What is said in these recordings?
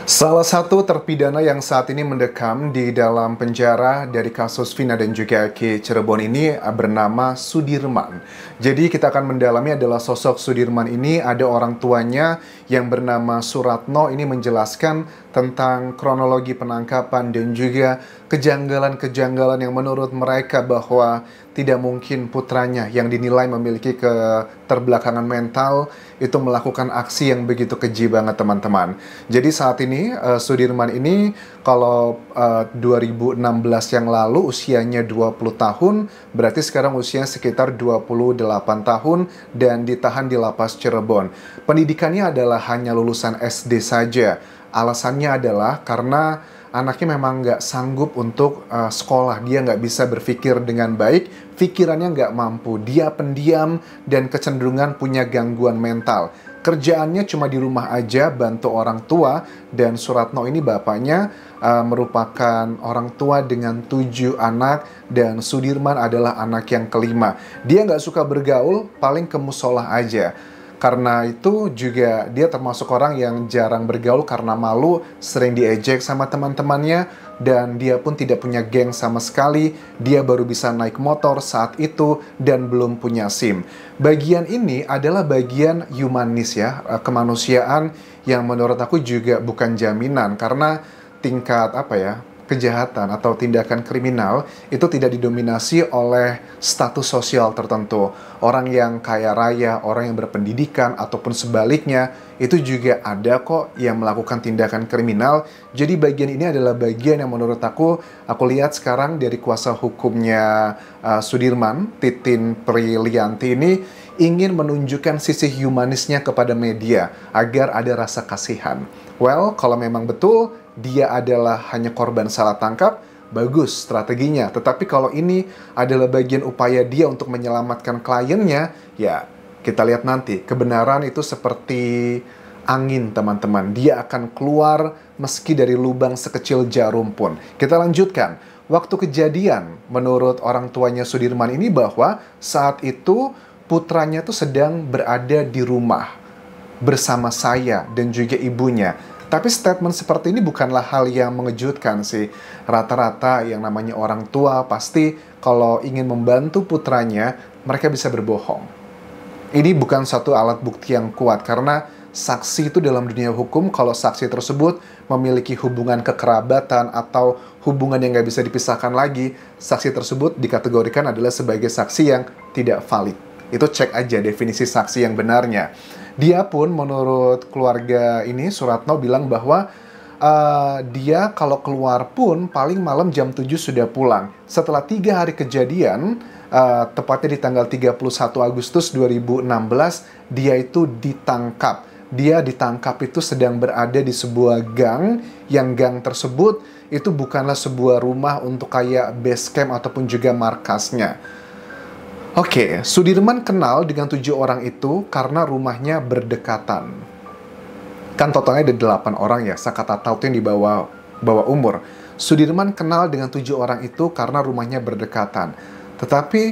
Salah satu terpidana yang saat ini mendekam di dalam penjara dari kasus Vina dan juga Eki Cirebon ini bernama Sudirman. Jadi kita akan mendalami adalah sosok Sudirman ini, ada orang tuanya yang bernama Suratno ini menjelaskan tentang kronologi penangkapan dan juga kejanggalan-kejanggalan yang menurut mereka bahwa tidak mungkin putranya yang dinilai memiliki keterbelakangan mental itu melakukan aksi yang begitu keji banget teman-teman. Jadi saat ini Sudirman ini kalau 2016 yang lalu usianya 20 tahun, berarti sekarang usianya sekitar 28 tahun dan ditahan di lapas Cirebon. Pendidikannya adalah hanya lulusan SD saja. Alasannya adalah karena anaknya memang nggak sanggup untuk sekolah. Dia nggak bisa berpikir dengan baik, pikirannya nggak mampu. Dia pendiam dan kecenderungan punya gangguan mental. Kerjaannya cuma di rumah aja, bantu orang tua, dan Suratno ini bapaknya merupakan orang tua dengan 7 anak, dan Sudirman adalah anak yang kelima. Dia nggak suka bergaul, paling ke musola aja. Karena itu juga dia termasuk orang yang jarang bergaul karena malu, sering diejek sama teman-temannya, dan dia pun tidak punya geng sama sekali. Dia baru bisa naik motor saat itu dan belum punya SIM. Bagian ini adalah bagian humanis ya, kemanusiaan yang menurut aku juga bukan jaminan karena tingkat kejahatan atau tindakan kriminal itu tidak didominasi oleh status sosial tertentu. Orang yang kaya raya, orang yang berpendidikan, ataupun sebaliknya, itu juga ada kok yang melakukan tindakan kriminal. Jadi bagian ini adalah bagian yang menurut aku lihat sekarang dari kuasa hukumnya Sudirman, Titin Prilianti ini, ingin menunjukkan sisi humanisnya kepada media, agar ada rasa kasihan. Well, kalau memang betul dia adalah hanya korban salah tangkap, bagus strateginya. Tetapi kalau ini adalah bagian upaya dia untuk menyelamatkan kliennya, ya kita lihat nanti. Kebenaran itu seperti angin teman-teman. Dia akan keluar meski dari lubang sekecil jarum pun. Kita lanjutkan. Waktu kejadian, menurut orang tuanya Sudirman ini bahwa saat itu putranya tuh sedang berada di rumah bersama saya dan juga ibunya. Tapi statement seperti ini bukanlah hal yang mengejutkan sih. Rata-rata yang namanya orang tua pasti kalau ingin membantu putranya, mereka bisa berbohong. Ini bukan satu alat bukti yang kuat karena saksi itu dalam dunia hukum, kalau saksi tersebut memiliki hubungan kekerabatan atau hubungan yang nggak bisa dipisahkan lagi, saksi tersebut dikategorikan adalah sebagai saksi yang tidak valid. Itu cek aja definisi saksi yang benarnya. Dia pun menurut keluarga ini, Suratno bilang bahwa dia kalau keluar pun paling malam jam 7 sudah pulang. Setelah 3 hari kejadian, tepatnya di tanggal 31 Agustus 2016, dia itu ditangkap. Dia ditangkap itu sedang berada di sebuah gang, yang gang tersebut itu bukanlah sebuah rumah untuk kayak base camp ataupun juga markasnya. Oke, Sudirman kenal dengan 7 orang itu karena rumahnya berdekatan. Kan totalnya ada 8 orang ya, Sakata Taut yang di bawah umur. Sudirman kenal dengan 7 orang itu karena rumahnya berdekatan. Tetapi,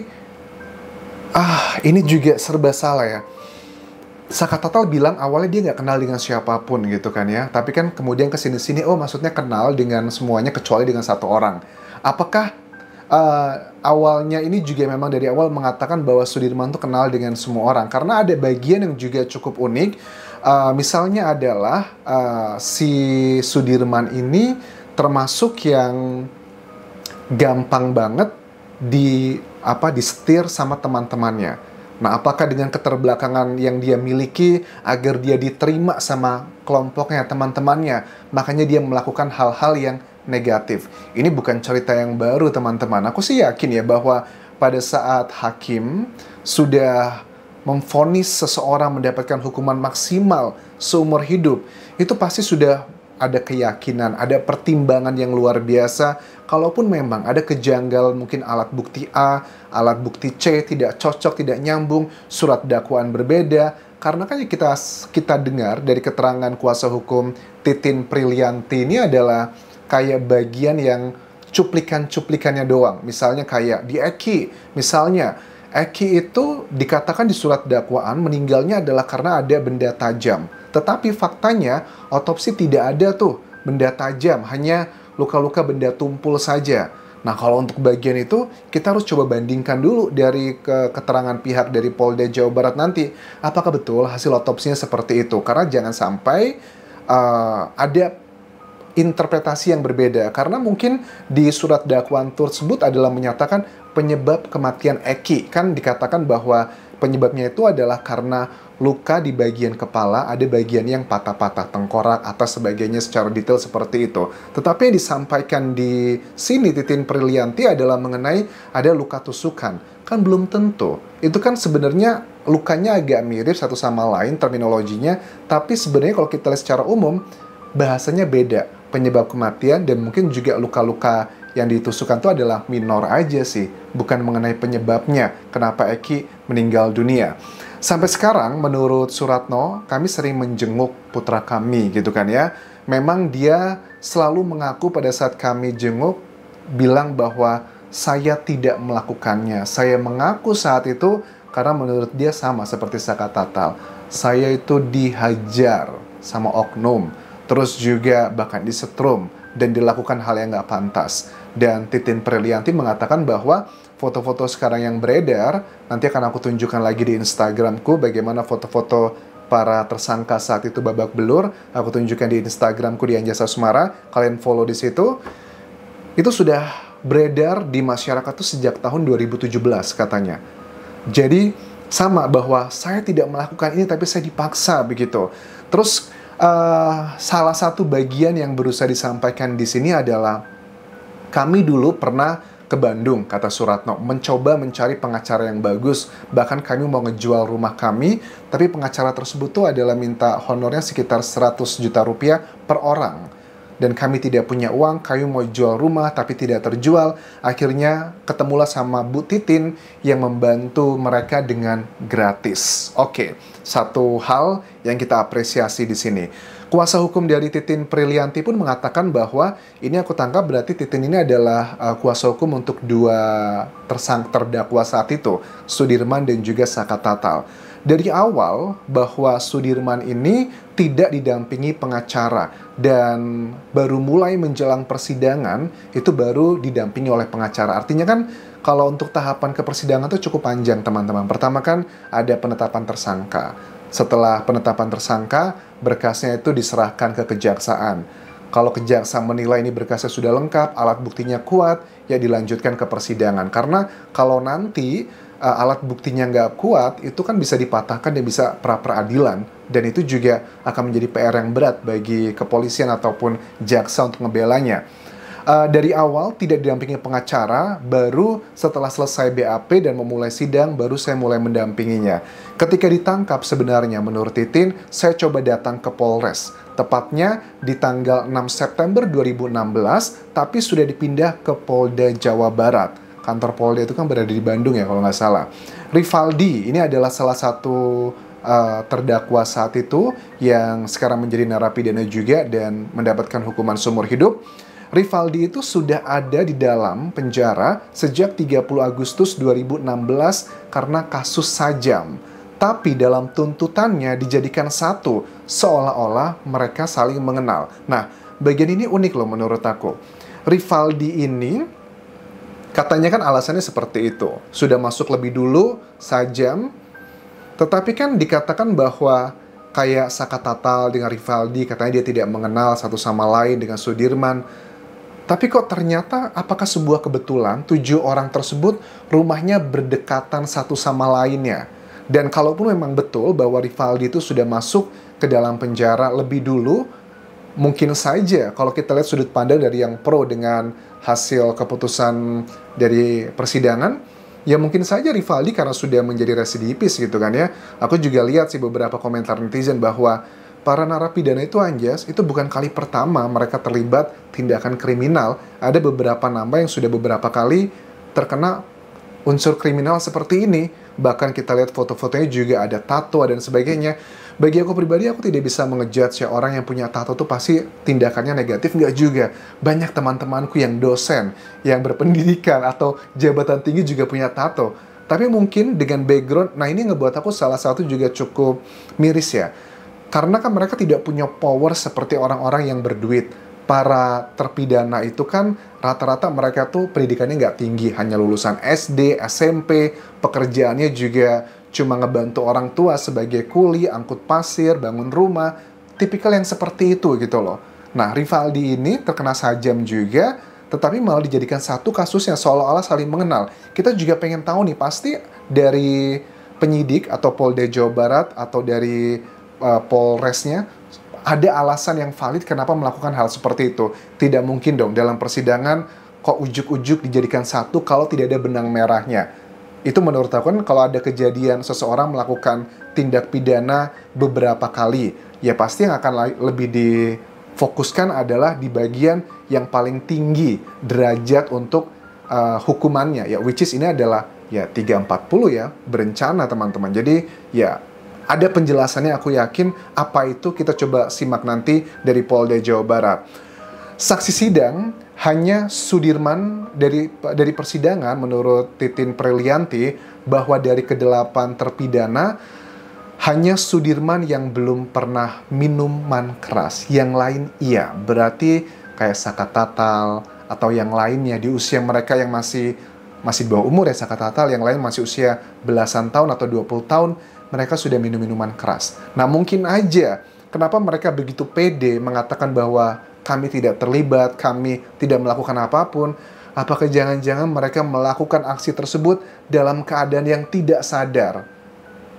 ini juga serba salah ya. Sakata Taut bilang awalnya dia nggak kenal dengan siapapun gitu kan ya. Tapi kan kemudian kesini-sini, maksudnya kenal dengan semuanya kecuali dengan 1 orang. Apakah awalnya ini juga memang dari awal mengatakan bahwa Sudirman tuh kenal dengan semua orang? Karena ada bagian yang juga cukup unik. Misalnya adalah si Sudirman ini termasuk yang gampang banget disetir sama teman-temannya. Nah, apakah dengan keterbelakangan yang dia miliki agar dia diterima sama kelompoknya, teman-temannya, makanya dia melakukan hal-hal yang negatif. Ini bukan cerita yang baru teman-teman. Aku sih yakin ya bahwa pada saat hakim sudah memvonis seseorang mendapatkan hukuman maksimal seumur hidup, itu pasti sudah ada keyakinan, ada pertimbangan yang luar biasa. Kalaupun memang ada kejanggalan, mungkin alat bukti A, alat bukti C tidak cocok, tidak nyambung, surat dakwaan berbeda. Karena kan kita dengar dari keterangan kuasa hukum Titin Prilianti ini adalah kayak bagian yang cuplikan-cuplikannya doang. Misalnya kayak di Eki, misalnya Eki itu dikatakan di surat dakwaan meninggalnya adalah karena ada benda tajam. Tetapi faktanya otopsi tidak ada tuh benda tajam, hanya luka-luka benda tumpul saja. Nah, kalau untuk bagian itu, kita harus coba bandingkan dulu dari keterangan pihak dari Polda Jawa Barat nanti. Apakah betul hasil otopsinya seperti itu? Karena jangan sampai ada interpretasi yang berbeda. Karena mungkin di surat dakwaan tersebut adalah menyatakan penyebab kematian Eki. Kan dikatakan bahwa penyebabnya itu adalah karena luka di bagian kepala, ada bagian yang patah-patah tengkorak, atas sebagainya secara detail seperti itu. Tetapi yang disampaikan di sini Titin Prilianti adalah mengenai ada luka tusukan. Kan belum tentu. Itu kan sebenarnya lukanya agak mirip satu sama lain terminologinya, tapi sebenarnya kalau kita lihat secara umum, bahasanya beda. Penyebab kematian dan mungkin juga luka-luka yang ditusukkan itu adalah minor aja sih, bukan mengenai penyebabnya kenapa Eki meninggal dunia. Sampai sekarang menurut Suratno, kami sering menjenguk putra kami gitu kan ya. Memang dia selalu mengaku pada saat kami jenguk bilang bahwa saya tidak melakukannya. Saya mengaku saat itu karena menurut dia sama seperti Saka Tatal. Saya itu dihajar sama oknum, terus juga bahkan disetrum dan dilakukan hal yang nggak pantas. Dan Titin Prilianti mengatakan bahwa foto-foto sekarang yang beredar, nanti akan aku tunjukkan lagi di Instagramku bagaimana foto-foto para tersangka saat itu babak belur. Aku tunjukkan di Instagramku di Anjasa Sumara, kalian follow di situ. Itu sudah beredar di masyarakat tuh sejak tahun 2017 katanya. Jadi sama bahwa saya tidak melakukan ini tapi saya dipaksa begitu. Terus salah satu bagian yang berusaha disampaikan di sini adalah kami dulu pernah ke Bandung, kata Suratno, mencoba mencari pengacara yang bagus. Bahkan kami mau ngejual rumah kami, tapi pengacara tersebut tuh adalah minta honornya sekitar 100 juta rupiah per orang. Dan kami tidak punya uang, kami mau jual rumah tapi tidak terjual. Akhirnya ketemulah sama Bu Titin yang membantu mereka dengan gratis. Oke, satu hal yang kita apresiasi di sini. Kuasa hukum dari Titin Prilianti pun mengatakan bahwa ini aku tangkap berarti Titin ini adalah kuasa hukum untuk dua terdakwa saat itu, Sudirman dan juga Saka Tatal. Dari awal bahwa Sudirman ini tidak didampingi pengacara dan baru mulai menjelang persidangan itu baru didampingi oleh pengacara. Artinya kan kalau untuk tahapan ke persidangan itu cukup panjang teman-teman. Pertama kan ada penetapan tersangka. Setelah penetapan tersangka, berkasnya itu diserahkan ke kejaksaan. Kalau kejaksaan menilai ini berkasnya sudah lengkap, alat buktinya kuat, ya dilanjutkan ke persidangan. Karena kalau nanti alat buktinya nggak kuat, itu kan bisa dipatahkan dan bisa pra-peradilan. Dan itu juga akan menjadi PR yang berat bagi kepolisian ataupun jaksa untuk ngebelanya. Dari awal tidak didampingi pengacara, baru setelah selesai BAP dan memulai sidang, baru saya mulai mendampinginya. Ketika ditangkap sebenarnya menurut Titin, saya coba datang ke Polres. Tepatnya di tanggal 6 September 2016, tapi sudah dipindah ke Polda Jawa Barat. Kantor Polda itu kan berada di Bandung ya kalau nggak salah. Rivaldi ini adalah salah satu terdakwa saat itu yang sekarang menjadi narapidana juga dan mendapatkan hukuman seumur hidup. Rivaldi itu sudah ada di dalam penjara sejak 30 Agustus 2016 karena kasus sajam. Tapi dalam tuntutannya dijadikan satu, seolah-olah mereka saling mengenal. Nah, bagian ini unik loh menurut aku. Rivaldi ini katanya kan alasannya seperti itu. Sudah masuk lebih dulu, sajam. Tetapi kan dikatakan bahwa kayak Saka Tatal dengan Rivaldi, katanya dia tidak mengenal satu sama lain dengan Sudirman. Tapi kok ternyata apakah sebuah kebetulan 7 orang tersebut rumahnya berdekatan satu sama lainnya? Dan kalaupun memang betul bahwa Rivaldi itu sudah masuk ke dalam penjara lebih dulu, mungkin saja kalau kita lihat sudut pandang dari yang pro dengan hasil keputusan dari persidangan, ya mungkin saja Rivaldi karena sudah menjadi residivis gitu kan ya. Aku juga lihat sih beberapa komentar netizen bahwa para narapidana itu Anjas, itu bukan kali pertama mereka terlibat tindakan kriminal. Ada beberapa nama yang sudah beberapa kali terkena unsur kriminal seperti ini. Bahkan kita lihat foto-fotonya juga ada tato dan sebagainya. Bagi aku pribadi, aku tidak bisa mengejudge orang yang punya tato itu pasti tindakannya negatif. Nggak juga. Banyak teman-temanku yang dosen, yang berpendidikan atau jabatan tinggi juga punya tato. Tapi mungkin dengan background, nah ini ngebuat aku salah satu juga cukup miris ya. Karena kan mereka tidak punya power seperti orang-orang yang berduit. Para terpidana itu kan rata-rata mereka tuh pendidikannya nggak tinggi, hanya lulusan SD, SMP, pekerjaannya juga cuma ngebantu orang tua sebagai kuli, angkut pasir, bangun rumah, tipikal yang seperti itu gitu loh. Nah, Rivaldi ini terkena sajam juga, tetapi malah dijadikan satu kasus yang seolah-olah saling mengenal. Kita juga pengen tahu nih, pasti dari penyidik atau Polda Jawa Barat atau dari Polresnya, ada alasan yang valid kenapa melakukan hal seperti itu. Tidak mungkin dong dalam persidangan kok ujuk-ujuk dijadikan satu kalau tidak ada benang merahnya. Itu menurut aku kan kalau ada kejadian seseorang melakukan tindak pidana beberapa kali, ya pasti yang akan lebih difokuskan adalah di bagian yang paling tinggi derajat untuk hukumannya, ya which is ini adalah ya 340 ya, berencana teman-teman. Jadi ya ada penjelasannya, aku yakin. Apa itu kita coba simak nanti dari Polda Jawa Barat. Saksi sidang hanya Sudirman. Dari persidangan menurut Titin Prilianti bahwa dari ke-8 terpidana hanya Sudirman yang belum pernah minuman keras, yang lain iya. Berarti kayak Saka Tatal atau yang lainnya di usia mereka yang masih di bawah umur ya, Saka Tatal, yang lain masih usia belasan tahun atau 20 tahun, mereka sudah minum minuman keras. Nah, mungkin aja kenapa mereka begitu pede mengatakan bahwa kami tidak terlibat, kami tidak melakukan apapun. Apakah jangan-jangan mereka melakukan aksi tersebut dalam keadaan yang tidak sadar?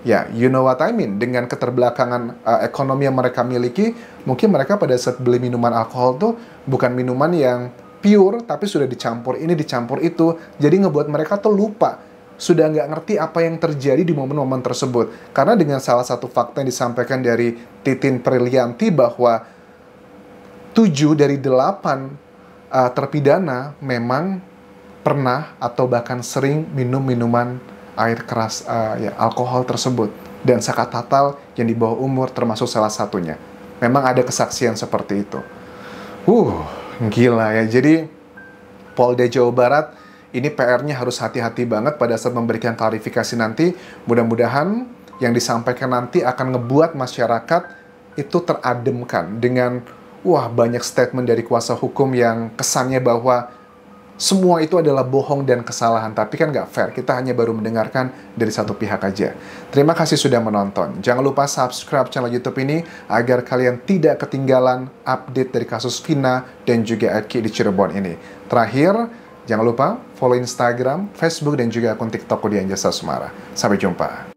Ya, you know what I mean. Dengan keterbelakangan ekonomi yang mereka miliki, mungkin mereka pada saat beli minuman alkohol tuh bukan minuman yang pure, tapi sudah dicampur ini, dicampur itu. Jadi ngebuat mereka tuh lupa, sudah nggak ngerti apa yang terjadi di momen-momen tersebut. Karena dengan salah satu fakta yang disampaikan dari Titin Prilianti bahwa 7 dari 8 terpidana memang pernah atau bahkan sering minum minuman air keras, ya, alkohol tersebut. Dan Saka Tatal yang di bawah umur termasuk salah satunya. Memang ada kesaksian seperti itu. Gila ya. Jadi Polda Jawa Barat ini PR-nya harus hati-hati banget pada saat memberikan klarifikasi nanti. Mudah-mudahan yang disampaikan nanti akan ngebuat masyarakat itu terademkan dengan banyak statement dari kuasa hukum yang kesannya bahwa semua itu adalah bohong dan kesalahan. Tapi kan nggak fair, kita hanya baru mendengarkan dari satu pihak aja. Terima kasih sudah menonton. Jangan lupa subscribe channel YouTube ini agar kalian tidak ketinggalan update dari kasus Vina dan juga Eki di Cirebon ini. Terakhir, jangan lupa follow Instagram, Facebook, dan juga akun TikTok Dian Jasa Sumara. Sampai jumpa.